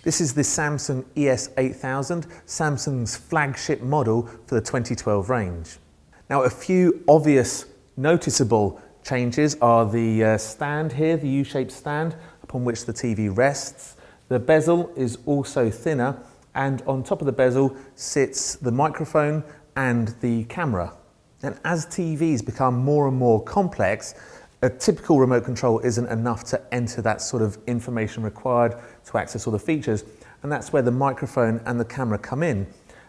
This is the Samsung ES8000, Samsung's flagship model for the 2012 range. Now, a few obvious noticeable changes are the stand here, the U-shaped stand upon which the TV rests. The bezel is also thinner, and on top of the bezel sits the microphone and the camera. And as TVs become more and more complex, a typical remote control isn't enough to enter that sort of information required to access all the features, and that's where the microphone and the camera come in.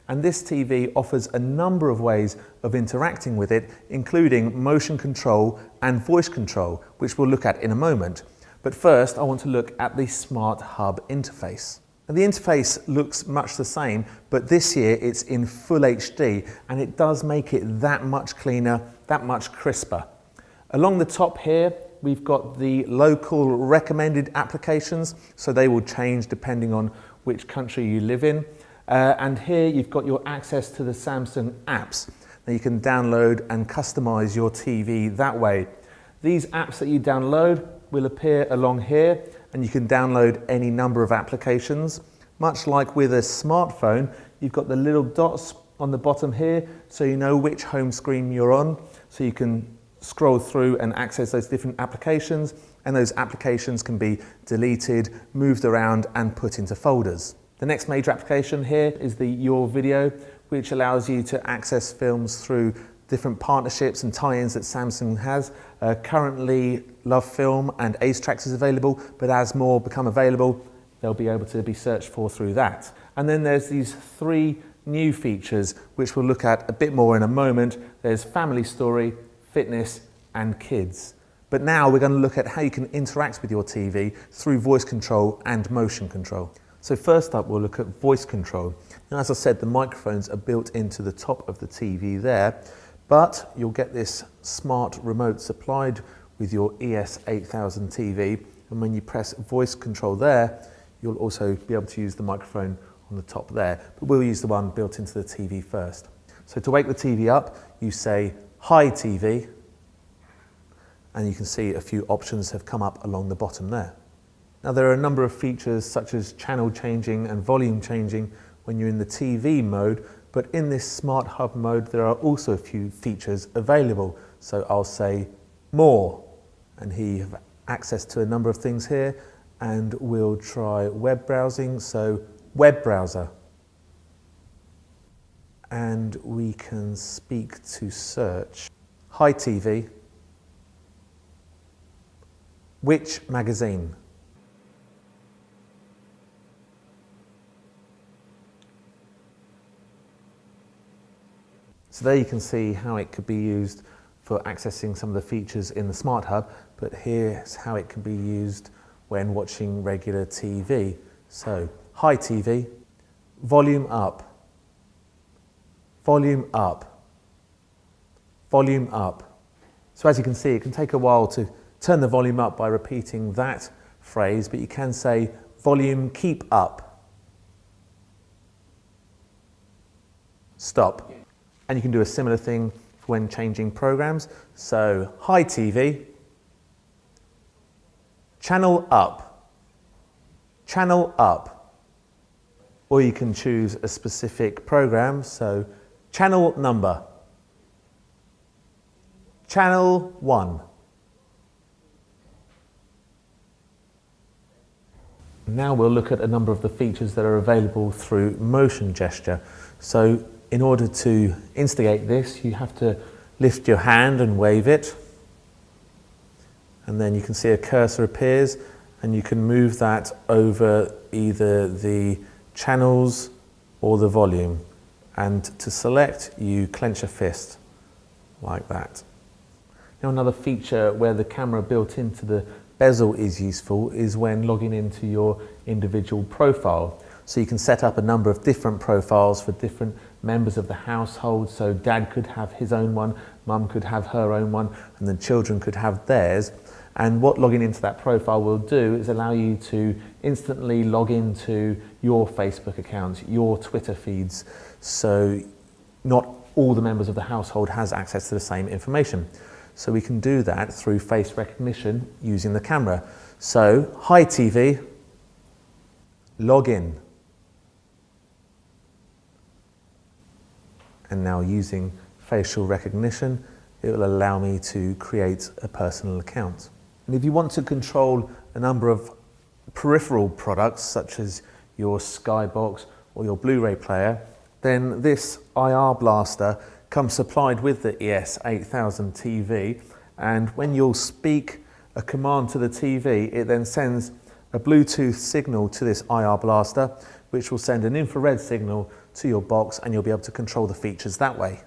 And this TV offers a number of ways of interacting with it, including motion control and voice control, which we'll look at in a moment. But first, I want to look at the Smart Hub interface. And the interface looks much the same, but this year it's in full HD, and it does make it that much cleaner, that much crisper. Along the top here, we've got the local recommended applications, so they will change depending on which country you live in. And here you've got your access to the Samsung apps. Now you can download and customize your TV that way. These apps that you download will appear along here, and you can download any number of applications. Much like with a smartphone, you've got the little dots on the bottom here, so you know which home screen you're on, so you can scroll through and access those different applications, and those applications can be deleted, moved around and put into folders. The next major application here is the Your Video, which allows you to access films through different partnerships and tie-ins that Samsung has. Currently, Love Film and Ace Tracks is available, but as more become available, they'll be able to be searched for through that. And then there's these three new features, which we'll look at a bit more in a moment. There's Family Story, Fitness and Kids. But now we're going to look at how you can interact with your TV through voice control and motion control. So first up, we'll look at voice control. Now, as I said, the microphones are built into the top of the TV there, but you'll get this smart remote supplied with your ES8000 TV, and when you press voice control there, you'll also be able to use the microphone on the top there, but we'll use the one built into the TV first. So to wake the TV up, you say, "Hi TV," and you can see a few options have come up along the bottom there. Now, there are a number of features such as channel changing and volume changing when you're in the TV mode, but in this Smart Hub mode there are also a few features available. So I'll say more, and here you have access to a number of things here, and we'll try web browsing, so web browser. And we can speak to search. Hi TV, which magazine? So there you can see how it could be used for accessing some of the features in the Smart Hub, but here's how it can be used when watching regular TV. So, hi TV, volume up, volume up, volume up. So as you can see, it can take a while to turn the volume up by repeating that phrase, but you can say volume keep up, stop. And you can do a similar thing when changing programs. So, hi TV, channel up, channel up. Or you can choose a specific program, so channel number, channel 1. Now we'll look at a number of the features that are available through motion gesture. So in order to instigate this, you have to lift your hand and wave it, and then you can see a cursor appears, and you can move that over either the channels or the volume. And to select, you clench a fist like that. Now, another feature where the camera built into the bezel is useful is when logging into your individual profile. So you can set up a number of different profiles for different members of the household. So dad could have his own one, mum could have her own one, and the children could have theirs. And what logging into that profile will do is allow you to instantly log into your Facebook account, your Twitter feeds. So not all the members of the household has access to the same information. So we can do that through face recognition using the camera. So, hi TV, Login. And now using facial recognition, it will allow me to create a personal account. And if you want to control a number of peripheral products, such as your Skybox or your Blu-ray player, then this IR blaster comes supplied with the ES8000 TV, and when you'll speak a command to the TV, it then sends a Bluetooth signal to this IR blaster, which will send an infrared signal to your box, and you'll be able to control the features that way.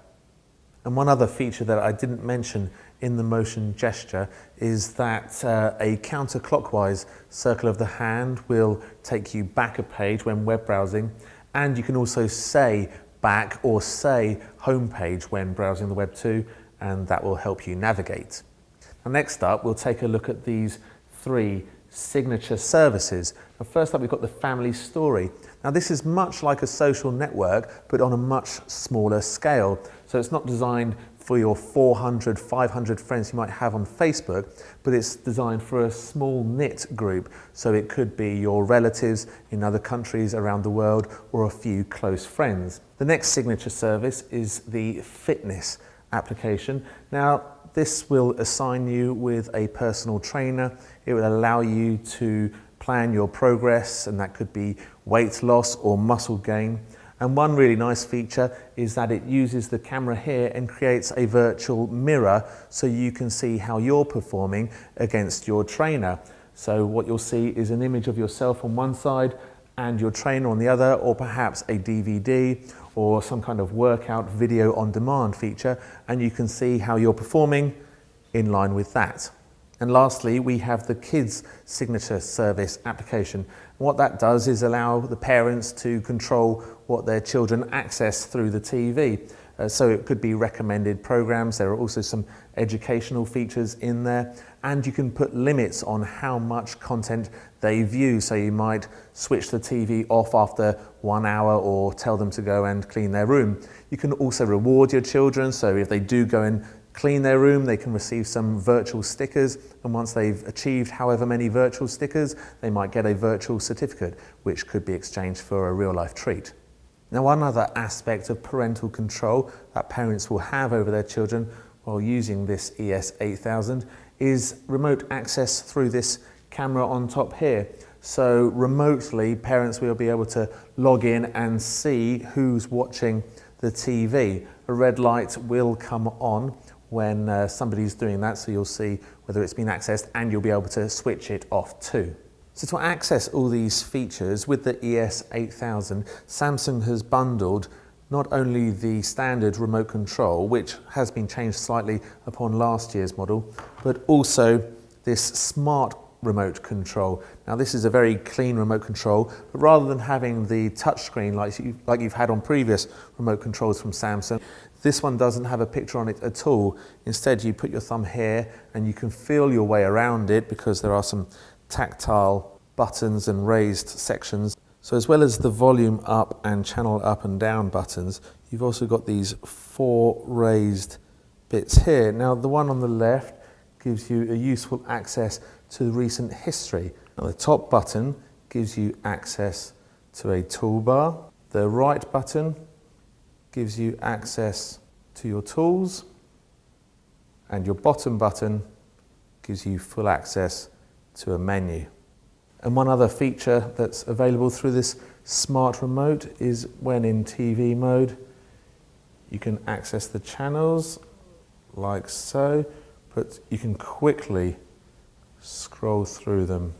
And one other feature that I didn't mention in the motion gesture is that a counterclockwise circle of the hand will take you back a page when web browsing, and you can also say back or say home page when browsing the web too, and that will help you navigate. Now, next up, we'll take a look at these 3 signature services. Now, first up, we've got the family story. Now, this is much like a social network, but on a much smaller scale. So it's not designed for your 400, 500 friends you might have on Facebook, but it's designed for a small knit group. So it could be your relatives in other countries around the world, or a few close friends. The next signature service is the fitness application. Now, this will assign you with a personal trainer. It will allow you to plan your progress, and that could be weight loss or muscle gain. And one really nice feature is that it uses the camera here and creates a virtual mirror, so you can see how you're performing against your trainer. So what you'll see is an image of yourself on one side and your trainer on the other, or perhaps a DVD or some kind of workout video on demand feature, and you can see how you're performing in line with that. And lastly, we have the kids signature service application. What that does is allow the parents to control what their children access through the TV. So it could be recommended programs. There are also some educational features in there, and you can put limits on how much content they view. So you might switch the TV off after 1 hour, or tell them to go and clean their room. You can also reward your children. So if they do go and clean their room, they can receive some virtual stickers, and once they've achieved however many virtual stickers, they might get a virtual certificate, which could be exchanged for a real-life treat. Now, one other aspect of parental control that parents will have over their children while using this ES8000 is remote access through this camera on top here. So remotely, parents will be able to log in and see who's watching the TV. A red light will come on when somebody's doing that, so you'll see whether it's been accessed, and you'll be able to switch it off too. So to access all these features with the ES8000, Samsung has bundled not only the standard remote control, which has been changed slightly upon last year's model, but also this smart remote control. Now, this is a very clean remote control, but rather than having the touchscreen like you've had on previous remote controls from Samsung, this one doesn't have a picture on it at all. Instead, you put your thumb here and you can feel your way around it, because there are some tactile buttons and raised sections. So as well as the volume up and channel up and down buttons, you've also got these 4 raised bits here. Now, the one on the left gives you a useful access to recent history. Now, the top button gives you access to a toolbar. The right button gives you access to your tools, and your bottom button gives you full access to a menu. And one other feature that's available through this smart remote is when in TV mode, you can access the channels like so, but you can quickly scroll through them.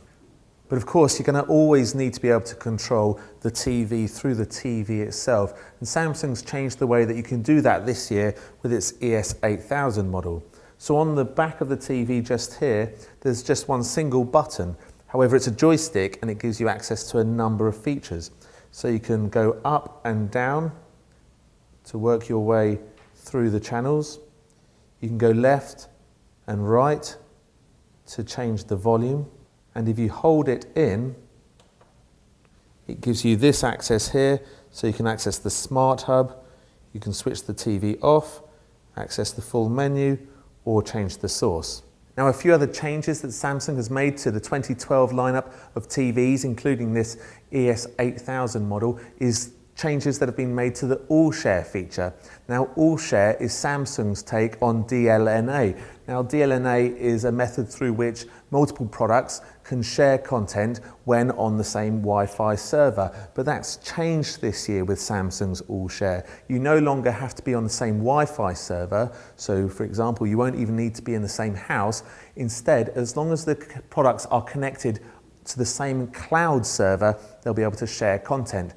But of course, you're going to always need to be able to control the TV through the TV itself. And Samsung's changed the way that you can do that this year with its ES8000 model. So on the back of the TV just here, there's just one single button. However, it's a joystick, and it gives you access to a number of features. So you can go up and down to work your way through the channels. You can go left and right to change the volume. And if you hold it in, it gives you this access here, so you can access the Smart Hub, you can switch the TV off, access the full menu, or change the source. Now, a few other changes that Samsung has made to the 2012 lineup of TVs, including this ES8000 model, is changes that have been made to the All Share feature. Now, All Share is Samsung's take on DLNA. Now, DLNA is a method through which multiple products can share content when on the same Wi-Fi server, but that's changed this year with Samsung's All Share. You no longer have to be on the same Wi-Fi server, so for example, you won't even need to be in the same house. Instead, as long as the products are connected to the same cloud server, they'll be able to share content.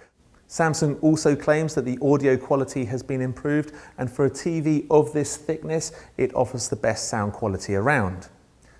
Samsung also claims that the audio quality has been improved, and for a TV of this thickness, it offers the best sound quality around.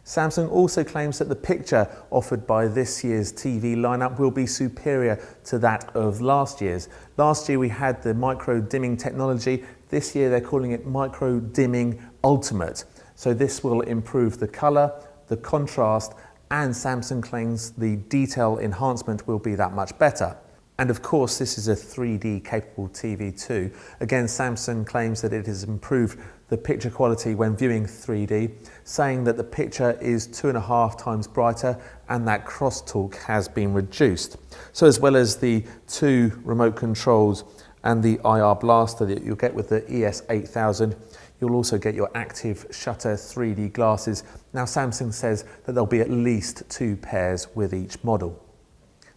Samsung also claims that the picture offered by this year's TV lineup will be superior to that of last year's. Last year we had the micro dimming technology. This year they're calling it micro dimming ultimate. So this will improve the color, the contrast, and Samsung claims the detail enhancement will be that much better. And of course, this is a 3D capable TV too. Again, Samsung claims that it has improved the picture quality when viewing 3D, saying that the picture is 2.5 times brighter and that crosstalk has been reduced. So as well as the 2 remote controls and the IR blaster that you'll get with the ES8000, you'll also get your active shutter 3D glasses. Now, Samsung says that there'll be at least 2 pairs with each model.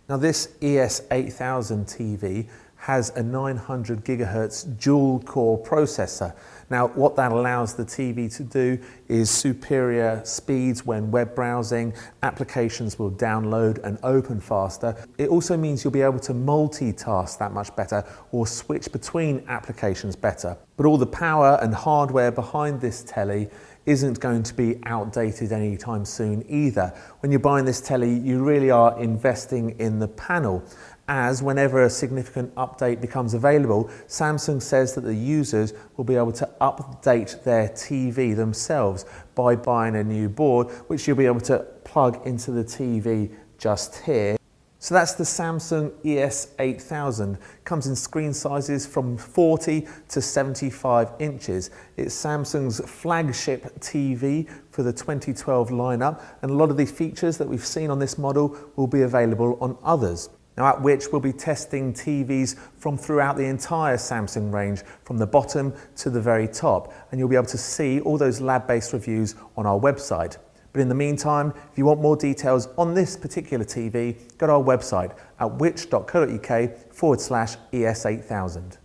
Now, this ES8000 TV has a 900 GHz dual core processor. Now, what that allows the TV to do is superior speeds when web browsing, applications will download and open faster. It also means you'll be able to multitask that much better or switch between applications better. But all the power and hardware behind this telly isn't going to be outdated anytime soon either. When you're buying this telly, you really are investing in the panel, as whenever a significant update becomes available, Samsung says that the users will be able to update their TV themselves by buying a new board, which you'll be able to plug into the TV just here. So that's the Samsung ES8000. Comes in screen sizes from 40 to 75 inches. It's Samsung's flagship TV for the 2012 lineup, and a lot of the features that we've seen on this model will be available on others. Now, at which we'll be testing TVs from throughout the entire Samsung range, from the bottom to the very top, and you'll be able to see all those lab-based reviews on our website. But in the meantime, if you want more details on this particular TV, go to our website at which.co.uk/ES8000.